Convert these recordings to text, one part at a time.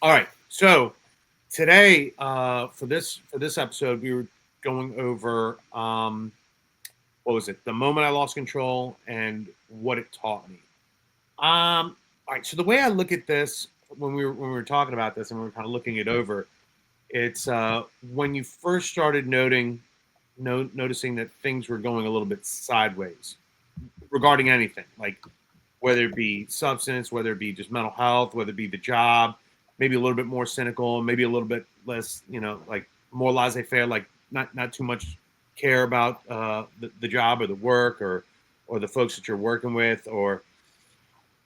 All right. So today, for this episode, we were going over what was it? The moment I lost control and what it taught me. All right. So the way I look at this when we were talking about this and we were kind of looking it over, it's when you first started noticing that things were going a little bit sideways regarding anything, like whether it be substance, whether it be just mental health, whether it be the job, maybe a little bit more cynical, maybe a little bit less, like more laissez-faire, like not too much care about the job or the work or the folks that you're working with, or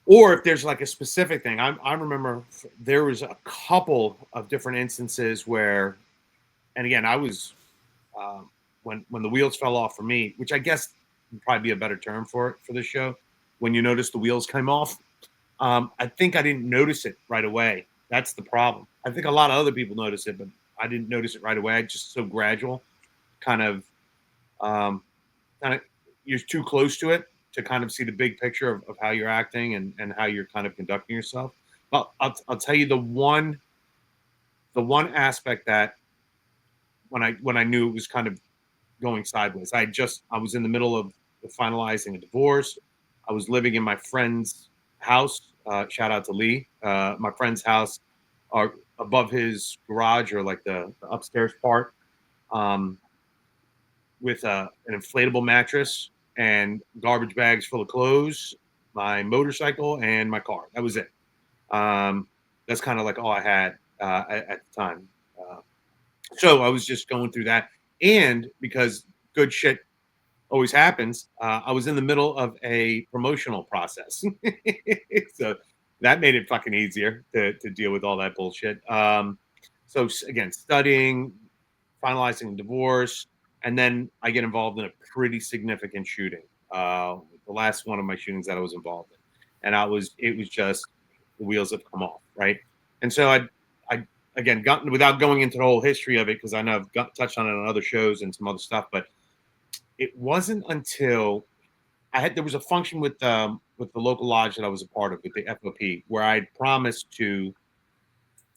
if there's like a specific thing. I remember there was a couple of different instances where, and again, I was when the wheels fell off for me, which I guess would probably be a better term for it for this show. When you notice the wheels came off, I think I didn't notice it right away. That's the problem. I think a lot of other people notice it, but I didn't notice it right away. I just so gradual, kind of, um, kind of, you're too close to it to kind of see the big picture of how you're acting and how you're kind of conducting yourself. But I'll tell you the one aspect that when I knew it was kind of going sideways. I was in the middle of finalizing a divorce. I was living in my friend's house. Shout out to Lee. My friend's house, above his garage or like the upstairs part, um, with an inflatable mattress and garbage bags full of clothes, my motorcycle, and my car. That was it. Um, that's kind of like all I had at the time. Uh, so I was just going through that, and because good shit always happens, I was in the middle of a promotional process, so that made it fucking easier to deal with all that bullshit. So again, studying, finalizing divorce, and then I get involved in a pretty significant shooting. The last one of my shootings that I was involved in, and it was just the wheels have come off, right? And so I again got without going into the whole history of it because I know I've touched on it on other shows and some other stuff, but it wasn't until there was a function with the local lodge that I was a part of with the FOP where I promised to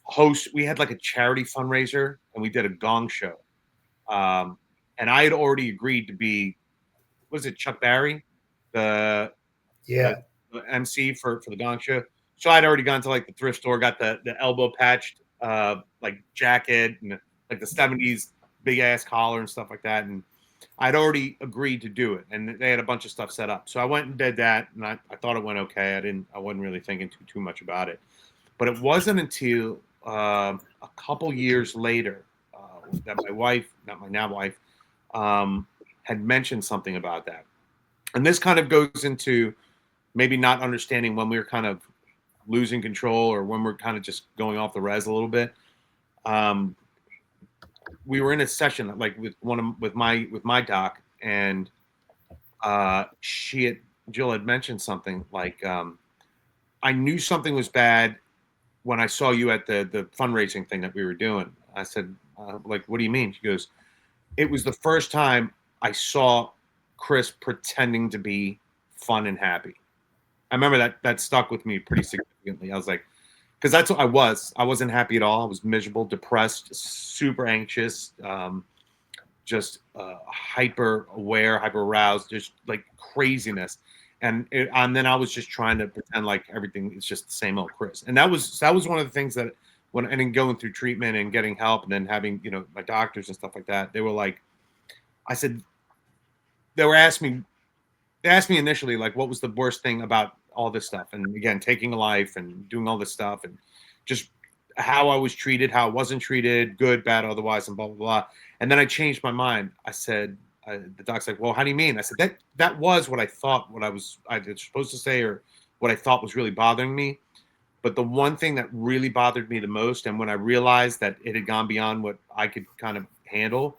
host. We had like a charity fundraiser and we did a gong show. Um, and I had already agreed to be, was it Chuck Barry, the the, Yeah. the MC for the gong show. So I'd already gone to like the thrift store, got the elbow patched like jacket and like the '70s big ass collar and stuff like that, and I'd already agreed to do it, and they had a bunch of stuff set up. So I went and did that, and I thought it went okay. I wasn't really thinking too much about it. But it wasn't until a couple years later that my wife, not my now wife, um, had mentioned something about that. And this kind of goes into maybe not understanding when we were kind of losing control or when we're kind of just going off the res a little bit. Um, we were in a session like with my doc, and she had Jill had mentioned something like, I knew something was bad when I saw you at the fundraising thing that we were doing. I said, like, what do you mean? She goes, it was the first time I saw Chris pretending to be fun and happy. I remember that stuck with me pretty significantly. I was like, because that's what I was. I wasn't happy at all. I was miserable, depressed, super anxious, just hyper aware, hyper aroused, just like craziness. And then I was just trying to pretend like everything is just the same old Chris. And that was one of the things that when and then going through treatment and getting help and then having my doctors and stuff like that, they were like, I said they were asking me they asked me initially like what was the worst thing about all this stuff, and again taking a life and doing all this stuff and just how I was treated, how I wasn't treated, good, bad, otherwise, and blah blah blah. And then I changed my mind. I said, the doc's like, well, how do you mean? I said that was what I thought, what I was supposed to say, or what I thought was really bothering me. But the one thing that really bothered me the most, and when I realized that it had gone beyond what I could kind of handle,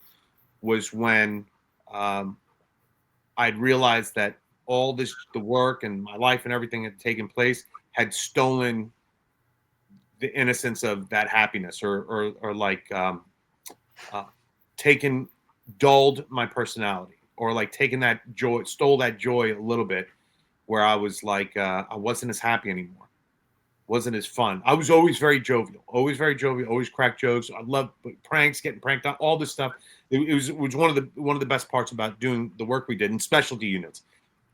was when um, I'd realized that all the work and my life and everything had taken place had stolen the innocence of that happiness, or like uh, taken, dulled my personality, or like taken that joy, stole that joy a little bit, where I was like, I wasn't as happy anymore. wasn't as fun. I was always very jovial, always crack jokes. I loved pranks, getting pranked on, all this stuff. It was one of the best parts about doing the work we did in specialty units.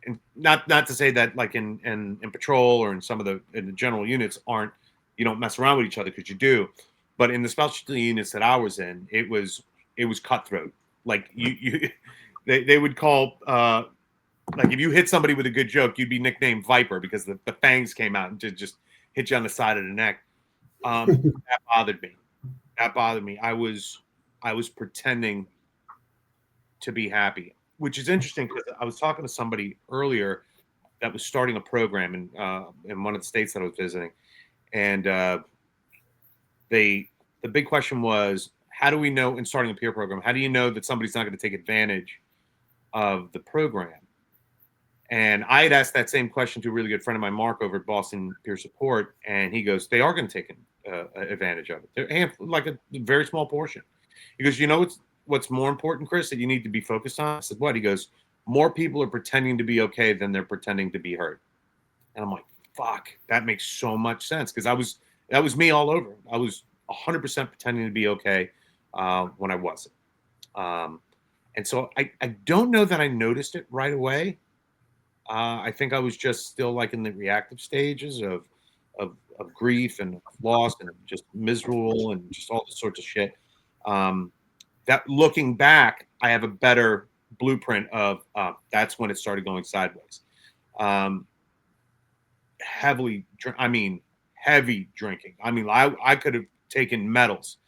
And not to say that like in patrol or in some of the general units aren't, you don't mess around with each other, because you do, but in the specialty units that I was in, it was cutthroat. Like you they would call like if you hit somebody with a good joke, you'd be nicknamed Viper, because the fangs came out and just hit you on the side of the neck. That bothered me. I was pretending to be happy, which is interesting, because I was talking to somebody earlier that was starting a program in one of the states that I was visiting, and the big question was, how do we know, in starting a peer program, how do you know that somebody's not going to take advantage of the program? And I had asked that same question to a really good friend of mine, Mark, over at Boston Peer Support, and he goes, they are going to take advantage of it. They're like a very small portion. He goes, you know what's more important, Chris, that you need to be focused on? I said, what? He goes, more people are pretending to be okay than they're pretending to be hurt. And I'm like, fuck, that makes so much sense, because that was me all over. I was 100% pretending to be okay when I wasn't. And so I don't know that I noticed it right away. I think I was just still like in the reactive stages of grief and loss and just miserable and just all this sorts of shit. That looking back, I have a better blueprint of that's when it started going sideways. Heavy drinking. I mean, I could have taken medals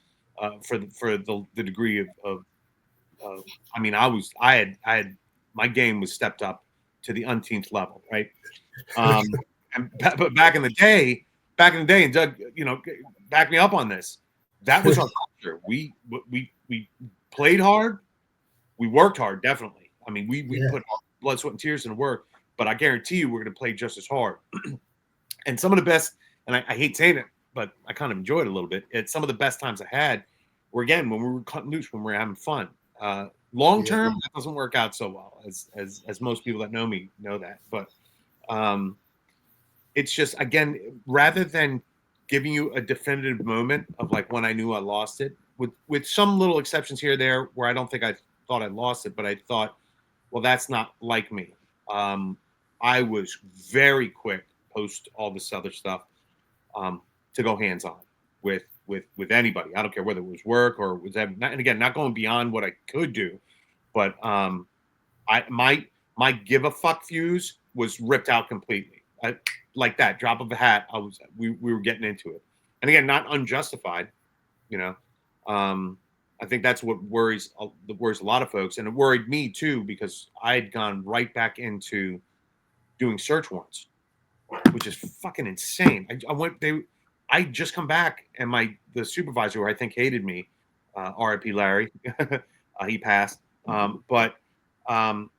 for the degree of I mean, I had my game was stepped up to the umpteenth level, right? But back in the day, and Doug, back me up on this. That was our culture. We played hard, we worked hard, definitely. I mean, we put blood, sweat, and tears into work. But I guarantee you, we're going to play just as hard. And some of the best, and I hate saying it, but I kind of enjoyed it a little bit. It's some of the best times I had were, again, when we were cutting loose, when we were having fun. Long term, that doesn't work out so well, as most people that know me know that. But it's just, again, rather than giving you a definitive moment of like when I knew I lost it, with some little exceptions here or there where I don't think I thought I lost it, but I thought, well, that's not like me. I was very quick post all this other stuff to go hands on with anybody. I don't care whether it was work or was that, and again, not going beyond what I could do, but my give a fuck fuse was ripped out completely. Like that drop of a hat. We were getting into it, and again, not unjustified. I think that's what worries a lot of folks, and it worried me too, because I had gone right back into doing search warrants, which is fucking insane. I just come back, and the supervisor, who I think hated me, R.I.P. Larry, he passed. But on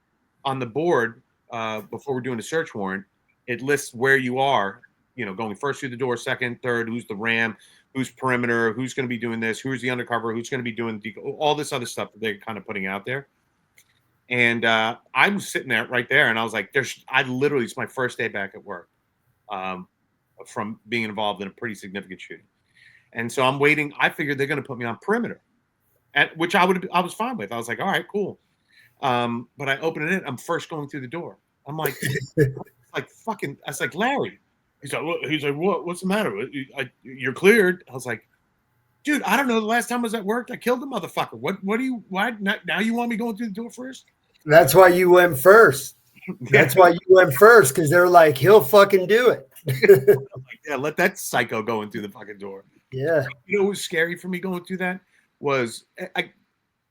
the board, before we're doing a search warrant, it lists where you are, going first through the door, second, third, who's the RAM, who's perimeter, who's going to be doing this, who's the undercover, who's going to be doing all this other stuff that they're kind of putting out there. And I was sitting there right there, and I was like, it's my first day back at work from being involved in a pretty significant shooting. And so I'm waiting. I figured they're going to put me on perimeter, which I was fine with. I was like, all right, cool. But I open it. I'm first going through the door. I'm like, fucking. I was like, Larry. He's like, what's the matter? You're cleared. I was like, dude, I don't know. The last time I was at work, I killed a motherfucker. Why now you want me going through the door first? That's why you went first. That's why you went first, because they're like, he'll fucking do it. Like, yeah, let that psycho go in through the fucking door. Yeah. You know what was scary for me going through that was,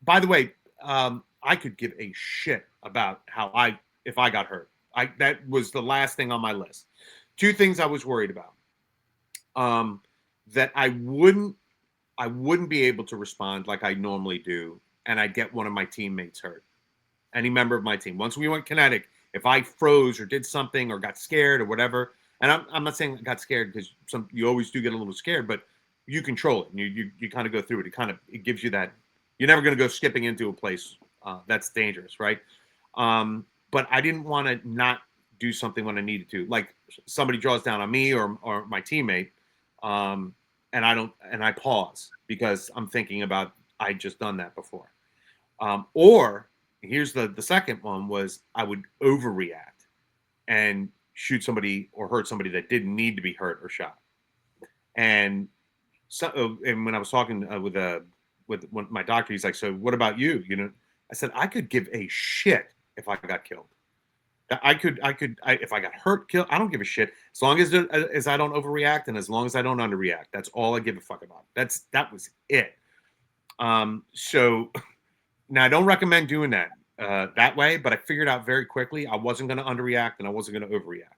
by the way, I could give a shit about if I got hurt. That was the last thing on my list. Two things I was worried about. That I wouldn't be able to respond like I normally do, and I'd get one of my teammates hurt. Any member of my team. Once we went kinetic, if I froze or did something or got scared or whatever, and I'm not saying I got scared, because you always do get a little scared, but you control it and you kind of go through it. It gives you that. You're never going to go skipping into a place that's dangerous, right? But I didn't want to not do something when I needed to. Like somebody draws down on me or my teammate, and I pause because I'm thinking about I just done that before. Or here's the second one was I would overreact and shoot somebody or hurt somebody that didn't need to be hurt or shot. And and when I was talking with my doctor, he's like, "So what about you?" You know, I said I could give a shit if I got killed. If I got hurt, killed, I don't give a shit as long as I don't overreact and as long as I don't underreact. That's all I give a fuck about. That was it. So now I don't recommend doing that way, but I figured out very quickly I wasn't going to underreact and I wasn't going to overreact.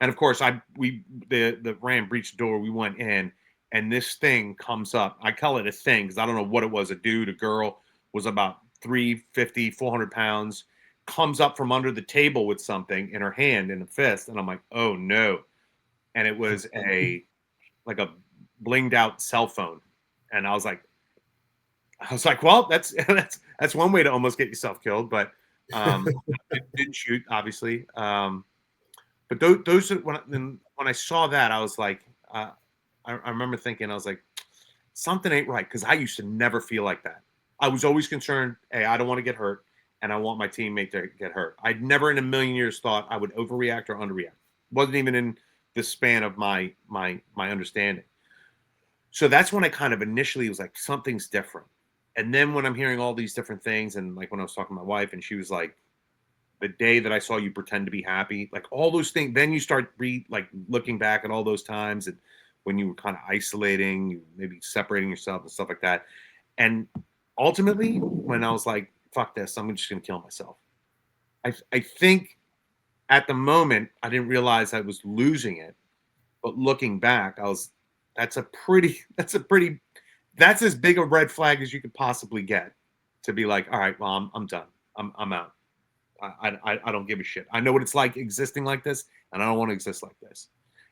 And of course, the Ram breached the door. We went in, and this thing comes up. I call it a thing because I don't know what it was. A dude, a girl, was about 350, 400 pounds. Comes up from under the table with something in her hand in a fist, and I'm like, oh no! And it was a blinged out cell phone, and I was like, well, that's one way to almost get yourself killed, but it didn't shoot, obviously. But those when I saw that, I was like, I remember thinking, I was like, something ain't right because I used to never feel like that. I was always concerned, hey, I don't want to get hurt, and I want my teammate to get hurt. I'd never in a million years thought I would overreact or underreact. Wasn't even in the span of my understanding. So that's when I kind of initially was like, something's different. And then when I'm hearing all these different things, and like when I was talking to my wife, and she was like, the day that I saw you pretend to be happy, like all those things, then you start looking back at all those times and when you were kind of isolating, maybe separating yourself and stuff like that. And ultimately, when I was like, fuck this, I'm just going to kill myself. I think at the moment, I didn't realize I was losing it. But looking back, that's as big a red flag as you could possibly get to be like, all right, well, I'm done. I'm out. I don't give a shit. I know what it's like existing like this, and I don't want to exist like this.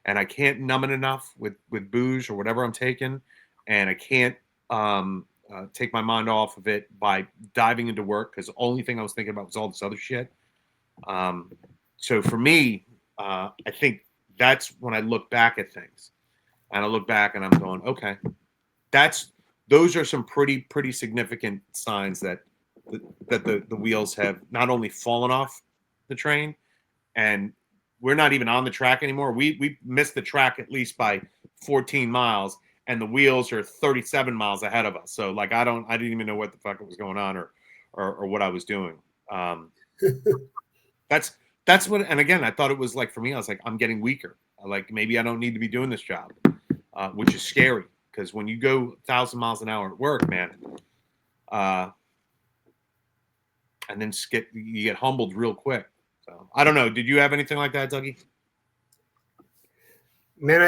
And I can't numb it enough with booze or whatever I'm taking, and I can't take my mind off of it by diving into work because the only thing I was thinking about was all this other shit. So for me, I think that's when I look back at things, and I look back and I'm going, okay, those are some pretty significant signs that the wheels have not only fallen off the train, and we're not even on the track anymore. We missed the track at least by 14 miles, and the wheels are 37 miles ahead of us. So like I didn't even know what the fuck was going on or what I was doing. That's what. And again, I thought it was like for me, I was like, I'm getting weaker. Like maybe I don't need to be doing this job, which is scary because when you go 1,000 miles an hour at work, man. And then you get humbled real quick. So I don't know. Did you have anything like that, Dougie? Man,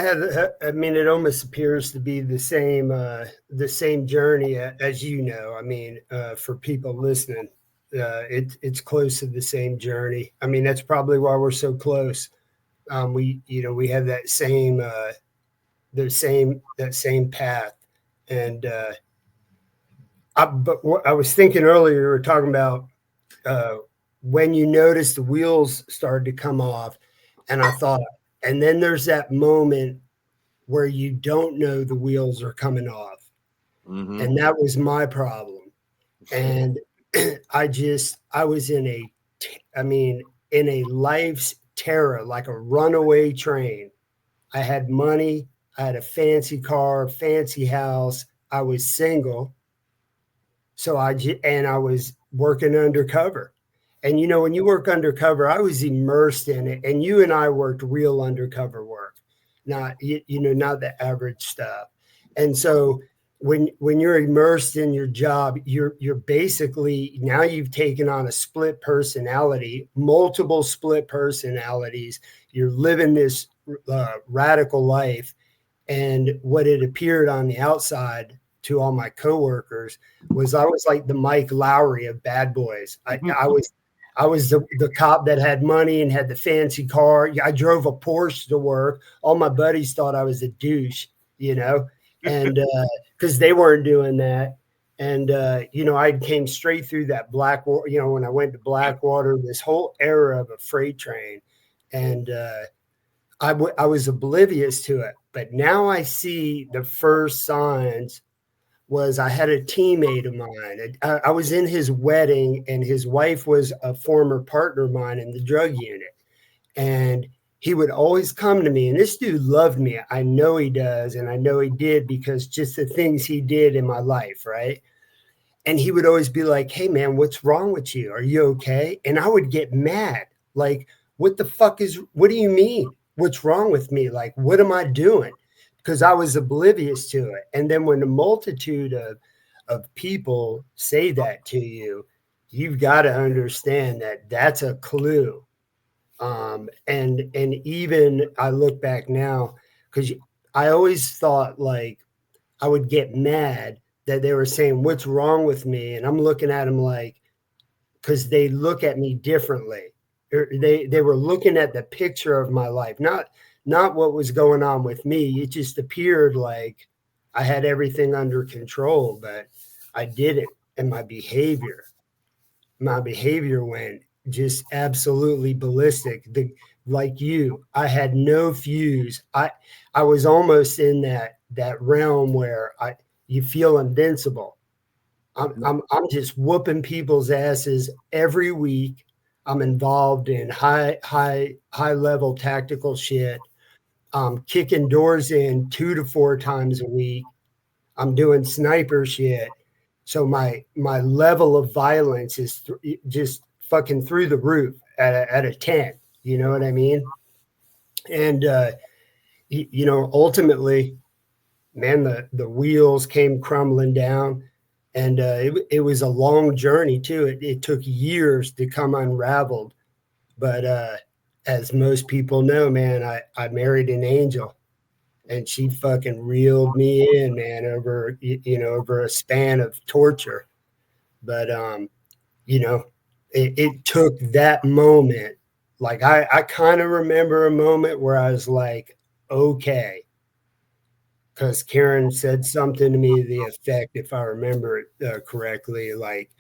I mean, it almost appears to be the same journey as you know. I mean, for people listening, it's close to the same journey. I mean, that's probably why we're so close. We have that same path, and but I was thinking earlier, we were talking about when you notice the wheels started to come off, and I thought, and then there's that moment where you don't know the wheels are coming off, and that was my problem. And I was in a life's terror, like a runaway train. I had money, I had a fancy car, fancy house. I was single, so I was working undercover. And when you work undercover, I was immersed in it. And you and I worked real undercover work, not not the average stuff. And so when you're immersed in your job, you're basically, now you've taken on a split personality, multiple split personalities. You're living this radical life. And what it appeared on the outside to all my coworkers was I was like the Mike Lowry of Bad Boys. I was the cop that had money and had the fancy car. I drove a Porsche to work. All my buddies thought I was a douche, and because they weren't doing that. And, I came straight through that Blackwater, when I went to Blackwater, this whole era of a freight train. And I was oblivious to it. But now I see the first signs. Was I had a teammate of mine. I was in his wedding, and his wife was a former partner of mine in the drug unit. And he would always come to me, and this dude loved me. I know he does, and I know he did because just the things he did in my life, right? And he would always be like, "Hey man, what's wrong with you? Are you okay?" And I would get mad. Like, what do you mean? What's wrong with me? Like, what am I doing? Because I was oblivious to it. And then when a multitude of people say that to you, you've got to understand that that's a clue. And even I look back now, because I always thought like I would get mad that they were saying, "What's wrong with me?" And I'm looking at them like, because they look at me differently. They were looking at the picture of my life, not what was going on with me. It just appeared like I had everything under control, but I didn't. And my behavior went just absolutely ballistic. Like you, I had no fuse. I was almost in that realm where I you feel invincible. I'm just whooping people's asses every week. I'm involved in high level tactical shit. I'm kicking doors in 2 to 4 times a week. I'm doing sniper shit. So my level of violence is just fucking through the roof at a 10. You know what I mean? And ultimately, man, the wheels came crumbling down, and it was a long journey too. It took years to come unraveled, but as most people know, man, I married an angel, and she fucking reeled me in, man, over a span of torture. But it took that moment. Like I kind of remember a moment where I was like, okay, because Karen said something to me to the effect, if I remember it correctly, like,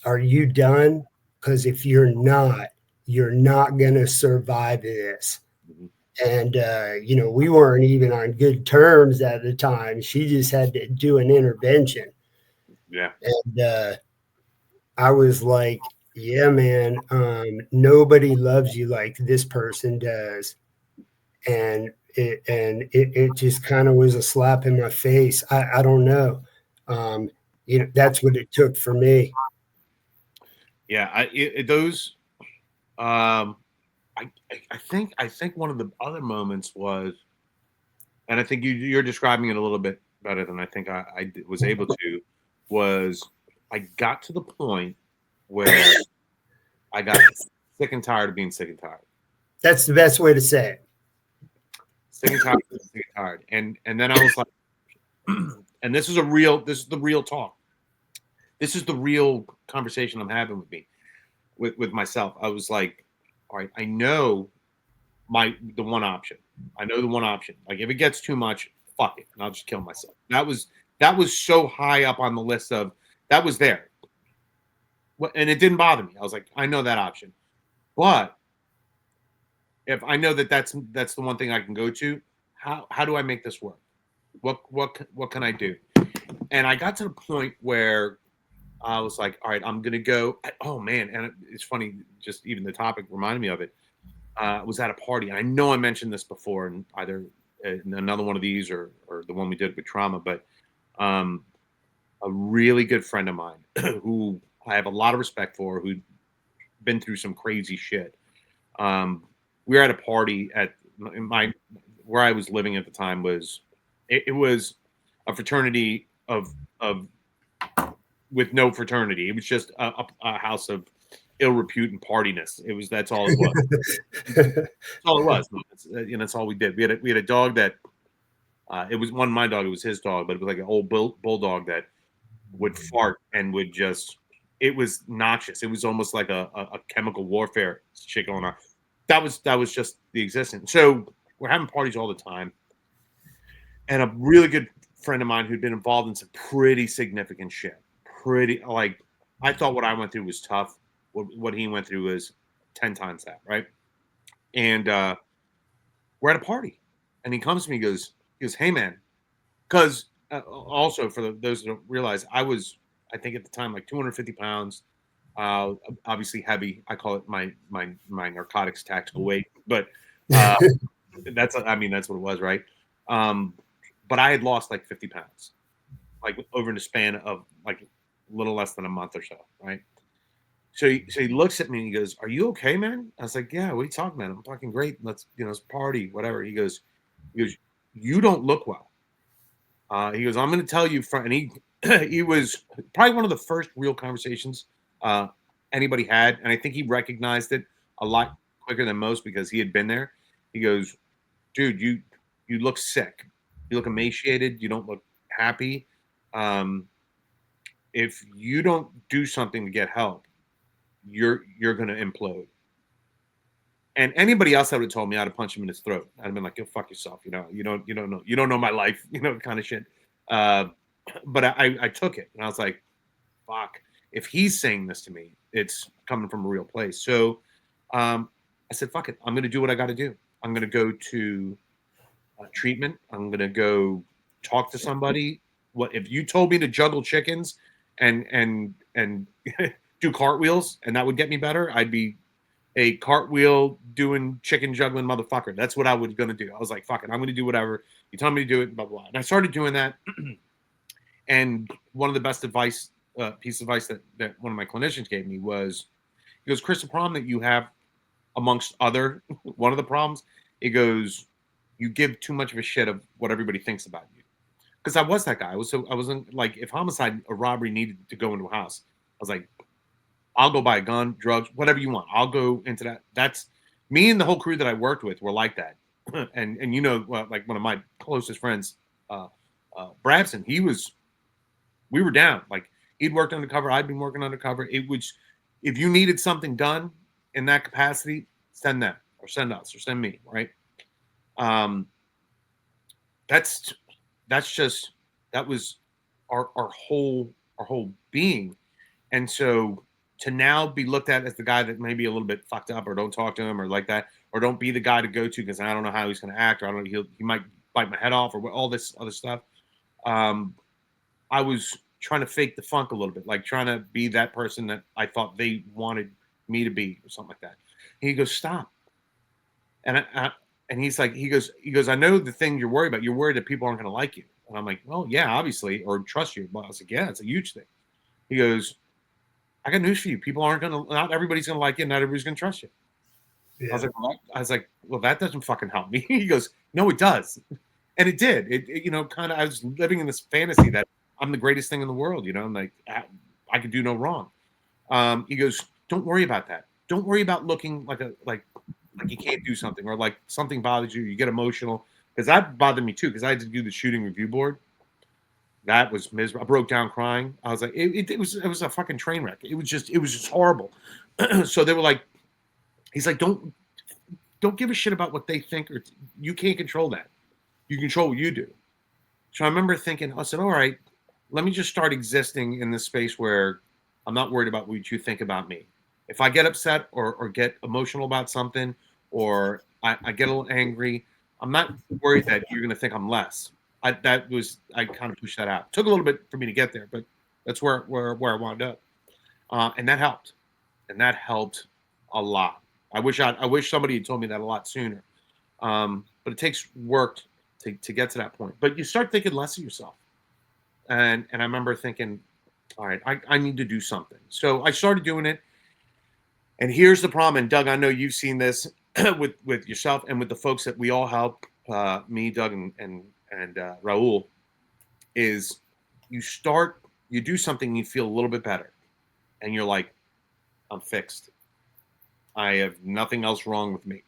"Are you done? Because if you're not going to survive this." Mhm. And, we weren't even on good terms at the time. She just had to do an intervention. Yeah. And I was like, yeah, man, nobody loves you like this person does. And it just kind of was a slap in my face. I don't know. Um, that's what it took for me. Yeah. Those. Um, I think one of the other moments was, and I think you're describing it a little bit better than I think was able to. Was I got to the point where I got sick and tired of being sick and tired, That's the best way to say it. sick and tired, sick and tired, and then I was like, and this is the real talk. This is the real conversation I'm having with myself. I was like, all right, I know the one option. I know the one option. Like if it gets too much, fuck it, and I'll just kill myself. That was so high up on the list of that was there, and it didn't bother me. I was like, I know that option, but if I know that's the one thing I can go to, how do I make this work? What can I do? And I got to the point where I was like, all right, I'm gonna go. Oh man, and it's funny. Just even the topic reminded me of it. Was at a party. I know I mentioned this before, in either in another one of these or the one we did with trauma, but um, a really good friend of mine who I have a lot of respect for, who'd been through some crazy shit. Um, we were at a party at my where I was living at the time it was a fraternity of with no fraternity. It was just a house of ill repute and partiness. That's all it was. That's all it was. That's all we did. We had a dog that it was one of my dog. It was his dog, but it was like an old bulldog that would fart and would just. It was noxious. It was almost like a chemical warfare shit going on. That was just the existence. So we're having parties all the time, and a really good friend of mine who'd been involved in some pretty significant shit. Pretty like I thought what I went through was tough. What he went through was 10 times that, right? and we're at a party, and he comes to me, he goes, "Hey man," because also for those who don't realize, I think at the time like 250 pounds, obviously heavy. I call it my narcotics tactical weight, but uh, that's what it was, right? Um, but I had lost like 50 pounds, like over the span of like a little less than a month or so, right? So he looks at me and he goes, "Are you okay, man?" I was like, "Yeah, what are you talking about? I'm fucking great. Let's party, whatever." He goes, "You don't look well." He goes, "I'm going to tell you," and he was probably one of the first real conversations uh, anybody had, and I think he recognized it a lot quicker than most because he had been there. He goes, "Dude, you look sick. You look emaciated. You don't look happy. Um, if you don't do something to get help, you're going to implode." And anybody else that would have told me, I'd have punched him in his throat. I'd have been like, "Go fuck yourself." You don't know my life. Kind of shit. Uh, but I took it and I was like, fuck, if he's saying this to me, it's coming from a real place. So I said, fuck it. I'm going to do what I got to do. I'm going to go to treatment. I'm going to go talk to somebody. What if you told me to juggle chickens and do cartwheels and that would get me better? I'd be a cartwheel doing chicken juggling motherfucker. That's what I was going to do. I was like, fuck it. I'm going to do whatever you tell me to do it. Blah, blah. And I started doing that. And one of the best piece of advice that one of my clinicians gave me was, he goes, "Chris, the problem that you have amongst other, one of the problems," he goes, "you give too much of a shit of what everybody thinks about you." Because I was that guy. I wasn't like, if homicide or robbery needed to go into a house, I was like, I'll go buy a gun, drugs, whatever you want. I'll go into that. That's me, and the whole crew that I worked with were like that. And like one of my closest friends, Brabson, we were down. Like, he'd worked undercover, I'd been working undercover. It was, if you needed something done in that capacity, send them or send us or send me, right? Um, that's just that was our whole being. And so to now be looked at as the guy that may be a little bit fucked up, or don't talk to him, or like that, or don't be the guy to go to because I don't know how he's going to act, or I don't know, he might bite my head off, or all this other stuff. Um, I was trying to fake the funk a little bit, like trying to be that person that I thought they wanted me to be, or something like that. And he goes, "Stop." And he's like, he goes, "I know the thing you're worried about. You're worried that people aren't going to like you." And I'm like, "Well, yeah, obviously, or trust you." But I was like, "Yeah, it's a huge thing." He goes, "I got news for you. People aren't going to. Not everybody's going to like you. Not everybody's going to trust you." Yeah. I was like, "Well, that doesn't fucking help me." He goes, "No, it does." And it did. Kind of, I was living in this fantasy that I'm the greatest thing in the world. I'm like, I could do no wrong. He goes, "Don't worry about that. Don't worry about looking like you can't do something, or like something bothers you. You get emotional, because that bothered me too. Because I had to do the shooting review board. That was miserable. I broke down crying. I was like, it was a fucking train wreck. It was just horrible." So they were like, he's like, don't give a shit about what they think, or you can't control that. You control what you do. So I remember thinking, I said, all right, let me just start existing in this space where I'm not worried about what you think about me. If I get upset or get emotional about something, or I get a little angry, I'm not worried that you're going to think I'm less. I kind of pushed that out. It took a little bit for me to get there, but that's where I wound up. And that helped. And that helped a lot. I wish somebody had told me that a lot sooner. But it takes work to get to that point. But you start thinking less of yourself. And I remember thinking, all right, I need to do something. So I started doing it. And here's the problem. And Doug, I know you've seen this with yourself and with the folks that we all help, me, Doug, and Raul, is you do something, you feel a little bit better. And you're like, I'm fixed. I have nothing else wrong with me.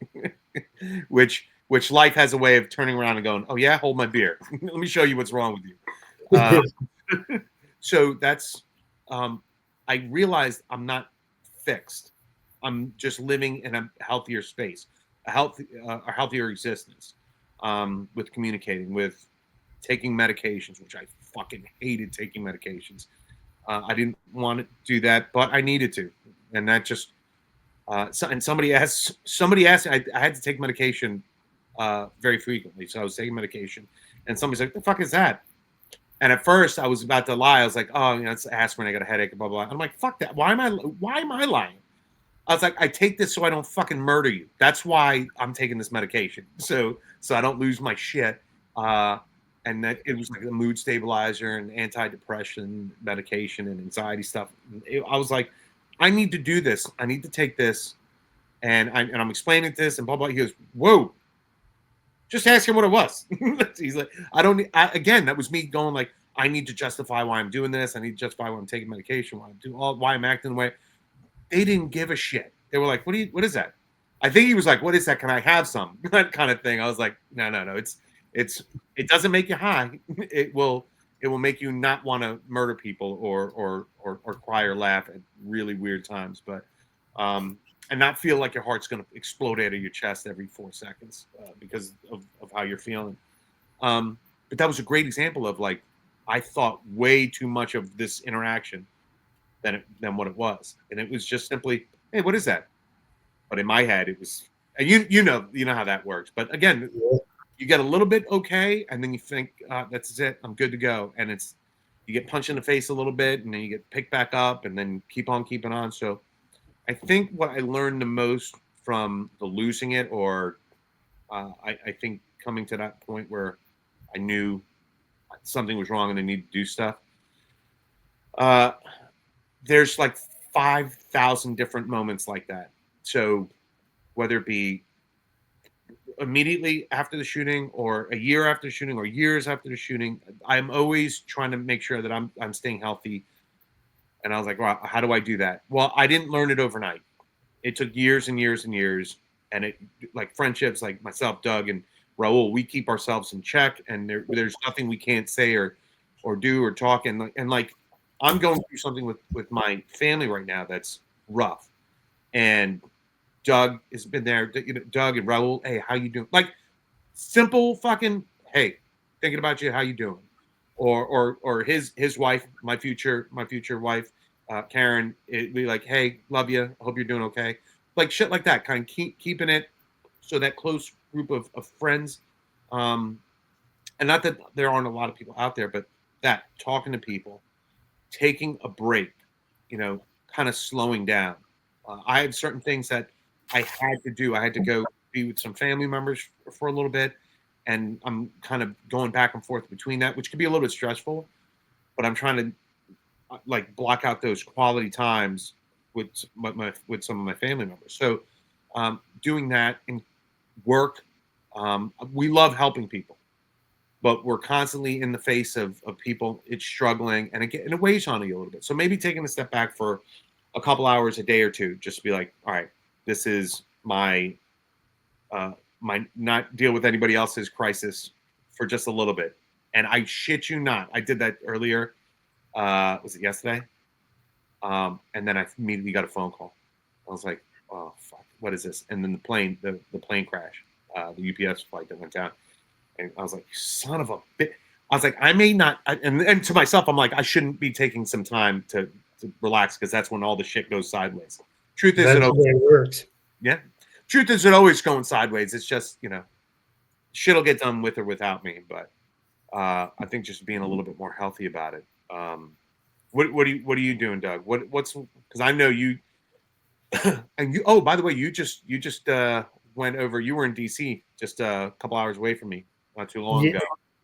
which life has a way of turning around and going, "Oh yeah, hold my beer. Let me show you what's wrong with you." So that's, I realized I'm not fixed. I'm just living in a healthier space, a healthier existence, with communicating, with taking medications, which I fucking hated taking medications. I didn't want to do that, but I needed to, and that just And somebody asked me, I had to take medication very frequently. So I was taking medication, and somebody's like, "The fuck is that?" And at first, I was about to lie. I was like, "Oh, it's aspirin. I got a headache." Blah blah. I'm like, "Fuck that. Why am I lying?" I was like, "I take this so I don't fucking murder you. That's why I'm taking this medication. So I don't lose my shit." And that it was like a mood stabilizer and antidepressant medication and anxiety stuff. I was like, "I need to do this. I need to take this." And I'm explaining this and blah blah. He goes, "Whoa, just ask him what it was." He's like, again, that was me going like, I need to justify why I'm doing this. I need to justify why I'm taking medication, why I'm acting the way. They didn't give a shit. They were like, what is that? I think he was like, what is that? Can I have some? That kind of thing. I was like, no. It doesn't make you high. It will make you not want to murder people or cry or laugh at really weird times. But and not feel like your heart's going to explode out of your chest every 4 seconds because of how you're feeling. But that was a great example of like, I thought way too much of this interaction than what it was. And it was just simply, hey, what is that? But in my head, it was, and you know how that works. But again, you get a little bit okay, and then you think, that's it, I'm good to go. And you get punched in the face a little bit, and then you get picked back up, and then keep on keeping on. So I think what I learned the most from the losing it, or I think coming to that point where I knew something was wrong and I needed to do stuff. There's like 5,000 different moments like that. So whether it be immediately after the shooting, or a year after the shooting, or years after the shooting, I'm always trying to make sure that I'm staying healthy. And I was like, well, how do I do that? Well, I didn't learn it overnight. It took years and years and years. And it, like friendships, like myself, Doug, and Raul, we keep ourselves in check, and there's nothing we can't say or do or talk. And like I'm going through something with my family right now that's rough. And Doug has been there. Doug and Raul, hey, how you doing? Like simple fucking, hey, thinking about you, how you doing? Or his wife, my future wife, Karen, it'd be like, hey, love you, hope you're doing okay. Like shit like that, kind of keeping it so that close group of friends. And not that there aren't a lot of people out there, but that talking to people, taking a break, kind of slowing down. I have certain things that I had to do. I had to go be with some family members for a little bit, and I'm kind of going back and forth between that, which could be a little bit stressful. But I'm trying to like block out those quality times with with some of my family members. So doing that in work, we love helping people, but we're constantly in the face of people it's struggling, and it weighs on you a little bit. So maybe taking a step back for a couple hours a day or two, just to be like, all right, this is my not deal with anybody else's crisis for just a little bit. And I shit you not, I did that earlier. Was it yesterday? And then I immediately got a phone call. I was like, oh fuck, what is this? And then the plane crash, the UPS flight that went down. And I was like, son of a bitch. I was like, I may not, and to myself, I'm like, I shouldn't be taking some time to relax, because that's when all the shit goes sideways. Truth is, That's the way it works. Yeah. Truth is, it always going sideways. It's just, shit'll get done with or without me. But I think just being a little bit more healthy about it. What are you doing, Doug? What's, because I know you, and you. Oh, by the way, you just went over. You were in DC just a couple hours away from me not too long ago.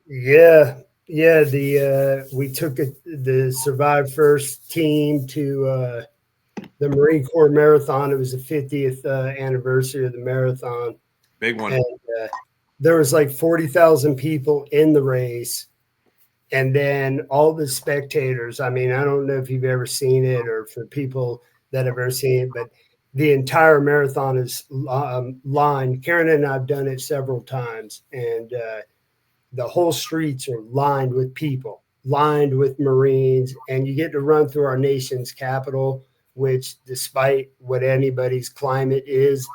Yeah. We took the Survive First team to the Marine Corps Marathon. It was the 50th anniversary of the marathon. Big one. And there was like 40,000 people in the race. And then all the spectators. I mean, I don't know if you've ever seen it, or for people that have ever seen it, but the entire marathon is lined. Karen and I have done it several times, and the whole streets are lined with people, lined with Marines, and you get to run through our nation's capital, which, despite what anybody's climate is,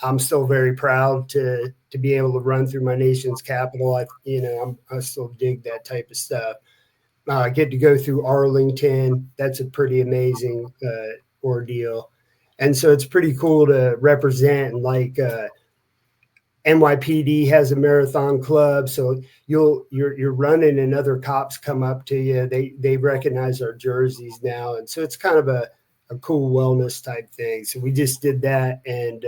I'm still very proud to be able to run through my nation's capital. I still dig that type of stuff. I get to go through Arlington. That's a pretty amazing ordeal. And so it's pretty cool to represent. And like NYPD has a marathon club, so you're running and other cops come up to you. They recognize our jerseys now, and so it's kind of a cool wellness type thing. So we just did that, and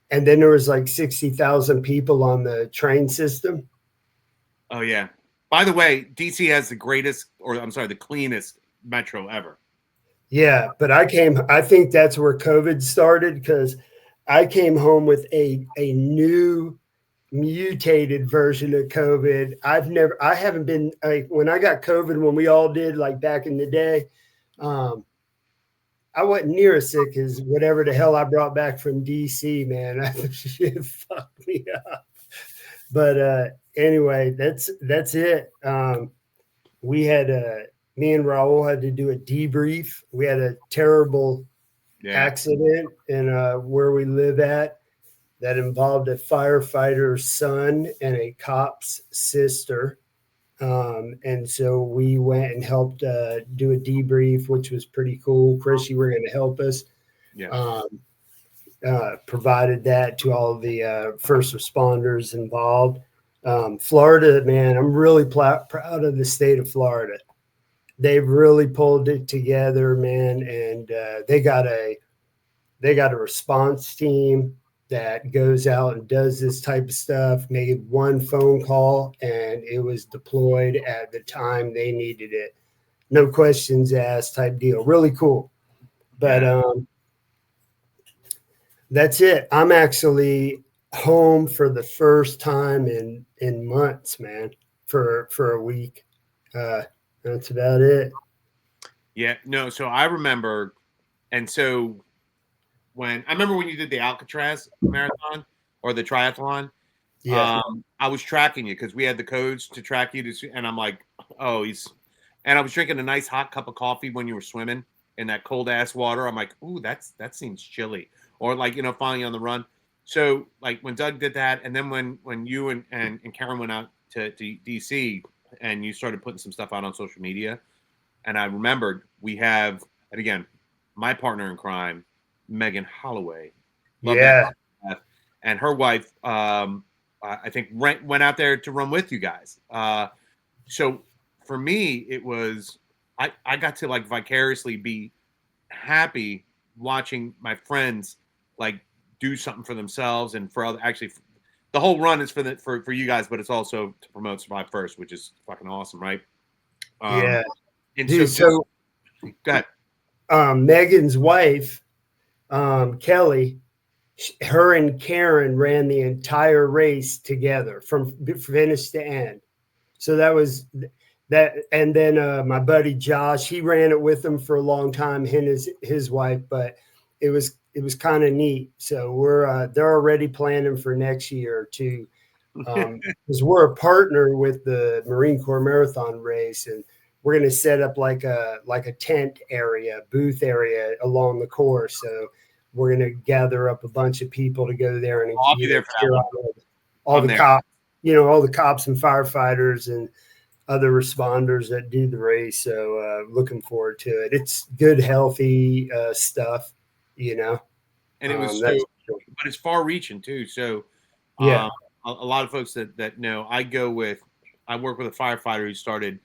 then there was like 60,000 people on the train system. Oh yeah. By the way, DC has the greatest, or I'm sorry, the cleanest metro ever. Yeah, but I think that's where COVID started because I came home with a new mutated version of COVID. I haven't been like when I got COVID when we all did like back in the day. Um, I wasn't near as sick as whatever the hell I brought back from DC, man. It fucked me up. But anyway, that's it. We had me and Raul had to do a debrief. We had a terrible Yeah. accident in where we live at that involved a firefighter's son and a cop's sister. And so we went and helped do a debrief, which was pretty cool. Chris, you were going to help us. Yeah. Provided that to all the first responders involved. Florida, man, I'm really proud of the state of Florida. They've really pulled it together, man, and they got a response team that goes out and does this type of stuff. Made one phone call, and it was deployed at the time they needed it. No questions asked, type deal. Really cool. But that's it. I'm actually home for the first time in months, man. For a week. That's about it. Yeah. No. So I remember, and so when you did the Alcatraz marathon or the triathlon, Yeah. I was tracking you because we had the codes to track you and I'm like, oh, and I was drinking a nice hot cup of coffee when you were swimming in that cold ass water. I'm like, ooh, that seems chilly. Or like, finally on the run. So like when Doug did that, and then when you and Karen went out to DC and you started putting some stuff out on social media, and I remembered we have, and again, my partner in crime, Megan Holloway, love Yeah. that, and her wife, I think went out there to run with you guys. So for me, it was I got to like vicariously be happy watching my friends like do something for themselves and for other. Actually, the whole run is for you guys, but it's also to promote Survive First, which is fucking awesome, right? Yeah. And Dude, so go ahead. Megan's wife, Kelly, her and Karen ran the entire race together from finish to end. So that was that. And then my buddy Josh, he ran it with them for a long time, him and his wife, but it was kind of neat. So they're already planning for next year too. Because we're a partner with the Marine Corps Marathon race, and we're going to set up like a tent area, booth area along the course. So we're going to gather up a bunch of people to go there and I'll be there for that one. all the cops, all the cops and firefighters and other responders that do the race. So looking forward to it. It's good, healthy stuff, And it was but it's far reaching too. So yeah. A lot of folks that know, I work with a firefighter who started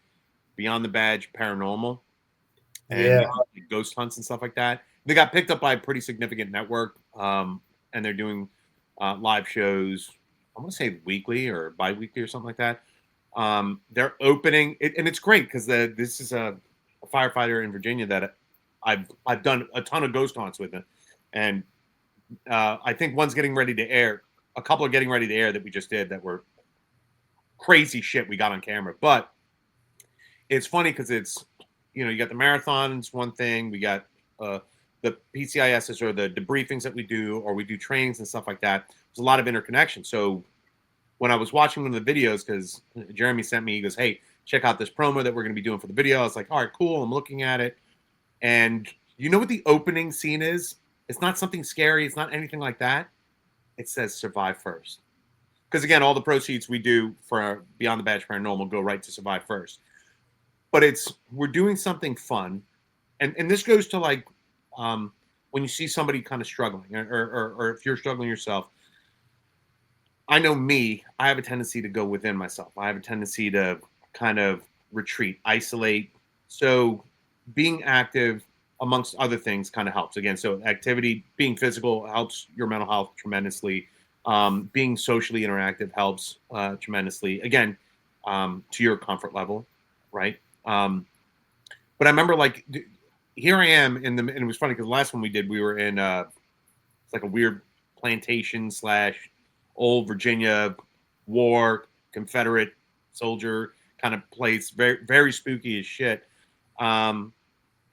Beyond the Badge Paranormal and ghost hunts and stuff like that. They got picked up by a pretty significant network, and they're doing live shows. I want to say weekly or bi-weekly or something like that. They're opening it, and it's great because this is a firefighter in Virginia that I've done a ton of ghost hunts with him, and I think one's getting ready to air. A couple are getting ready to air that we just did that were crazy shit we got on camera. But it's funny because it's, you got the marathons, one thing. We got the PCISs or the debriefings that we do, or we do trainings and stuff like that. There's a lot of interconnection. So when I was watching one of the videos, because Jeremy sent me, he goes, hey, check out this promo that we're going to be doing for the video. I was like, all right, cool. I'm looking at it. And you know what the opening scene is? It's not something scary. It's not anything like that. It says Survive First. Because again, all the proceeds we do for Beyond the Badge Paranormal go right to Survive First. But we're doing something fun. And this goes to like when you see somebody kind of struggling, or if you're struggling yourself, I know me, I have a tendency to go within myself. I have a tendency to kind of retreat, isolate. So being active amongst other things kind of helps. Again, so activity, being physical helps your mental health tremendously. Being socially interactive helps tremendously. Again, to your comfort level, right? But I remember like here I am and it was funny because the last one we did, we were in it's like a weird plantation slash old Virginia war Confederate soldier kind of place. Very very spooky as shit. Um,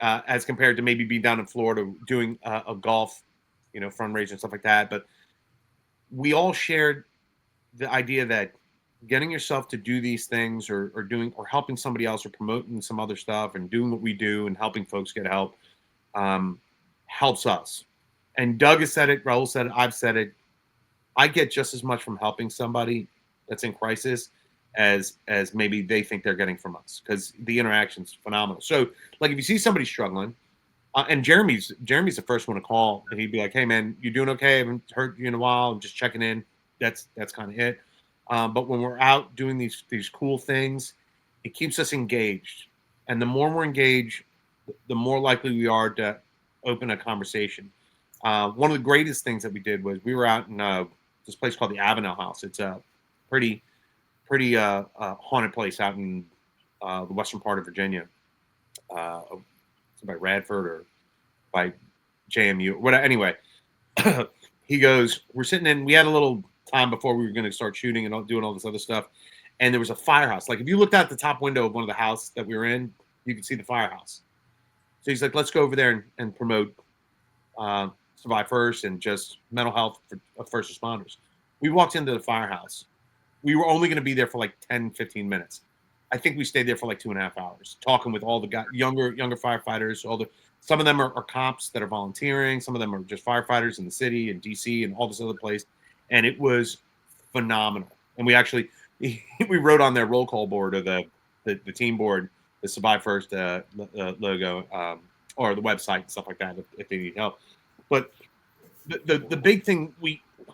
as compared to maybe being down in Florida doing a golf, fundraiser and stuff like that. But we all shared the idea that getting yourself to do these things or doing or helping somebody else or promoting some other stuff and doing what we do and helping folks get help um, helps us. And Doug has said it, Raul said it, I've said it. I get just as much from helping somebody that's in crisis as maybe they think they're getting from us because the interaction's phenomenal. So, like, if you see somebody struggling, and Jeremy's the first one to call, and he'd be like, "Hey, man, you doing okay? I haven't heard you in a while. I'm just checking in." That's kind of it. But when we're out doing these cool things, it keeps us engaged, and the more we're engaged, the more likely we are to open a conversation. One of the greatest things that we did was we were out in this place called the Avenel House. It's a pretty haunted place out in the western part of Virginia. It's by Radford or by JMU. Whatever. Anyway, he goes, we're sitting in. We had a little time before we were going to start shooting and doing all this other stuff, and there was a firehouse. Like if you looked out the top window of one of the houses that we were in, you could see the firehouse. So he's like, let's go over there and promote Survive First and just mental health for first responders. We walked into the firehouse. We were only going to be there for like 10, 15 minutes. I think we stayed there for like 2.5 hours talking with all the guys, younger firefighters. Some of them are cops that are volunteering. Some of them are just firefighters in the city and DC and all this other place. And it was phenomenal. And we actually, we wrote on their roll call board or the team board, the Survive First logo or the website and stuff like that if they need help. But the big thing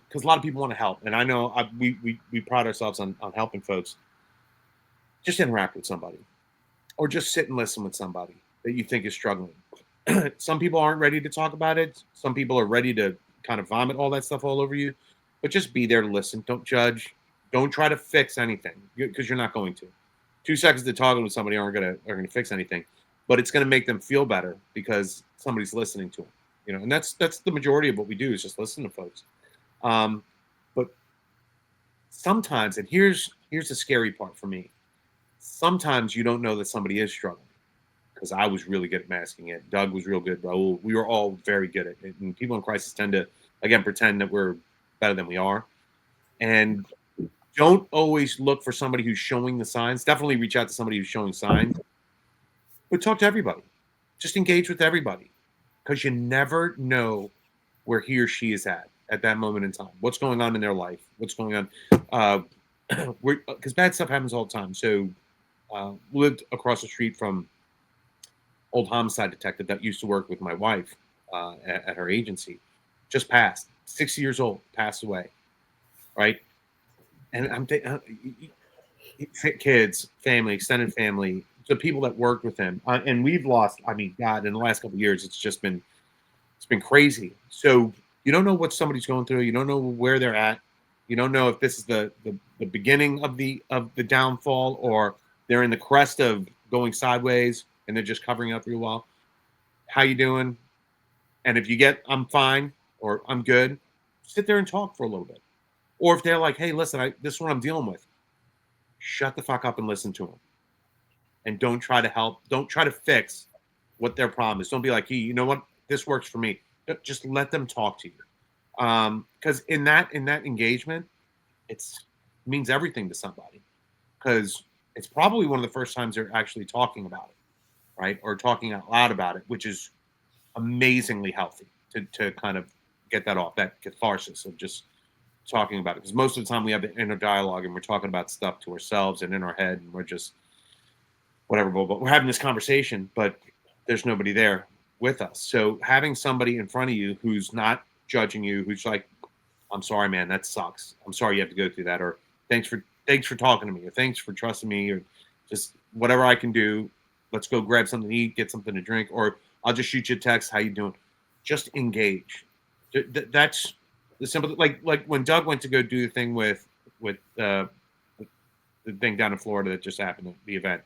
because a lot of people want to help, and I know we pride ourselves on helping folks. Just interact with somebody, or just sit and listen with somebody that you think is struggling. Some people aren't ready to talk about it. Some people are ready to kind of vomit all that stuff all over you. But just be there to listen. Don't judge. Don't try to fix anything because you're not going to. 2 seconds to talking with somebody aren't gonna fix anything, but it's gonna make them feel better because somebody's listening to them. And that's the majority of what we do is just listen to folks. But sometimes, and here's the scary part for me. Sometimes you don't know that somebody is struggling because I was really good at masking it. Doug was real good. Raul, we were all very good at it. And people in crisis tend to, again, pretend that we're better than we are. And don't always look for somebody who's showing the signs. Definitely reach out to somebody who's showing signs. But talk to everybody. Just engage with everybody because you never know where he or she is at that moment in time. What's going on in their life? What's going on? Because bad stuff happens all the time. So lived across the street from old homicide detective that used to work with my wife at her agency. Just passed. 60 years old, passed away. Right? And I'm kids, family, extended family, the people that worked with him. And we've lost, God, in the last couple of years, it's been crazy. So you don't know what somebody's going through. You don't know where they're at. You don't know if this is the beginning of the downfall or they're in the crest of going sideways and they're just covering up real well. How you doing? And if you get, I'm fine or I'm good, sit there and talk for a little bit. Or if they're like, hey, listen, this is what I'm dealing with. Shut the fuck up and listen to them. And don't try to help. Don't try to fix what their problem is. Don't be like, hey, you know what? This works for me. Just let them talk to you. Because in that engagement, it means everything to somebody. Because it's probably one of the first times they're actually talking about it, right? Or talking out loud about it, which is amazingly healthy to kind of get that off, that catharsis of just talking about it. Because most of the time we have the inner dialogue and we're talking about stuff to ourselves and in our head and we're just whatever, but we're having this conversation, but there's nobody there. with us. So having somebody in front of you who's not judging you, who's like, I'm sorry, man, that sucks. I'm sorry you have to go through that, or thanks for talking to me, or thanks for trusting me, or just whatever I can do. Let's go grab something to eat, get something to drink, or I'll just shoot you a text. How you doing? Just engage. That's the simple. Like when Doug went to go do the thing with the thing down in Florida that just happened, the event.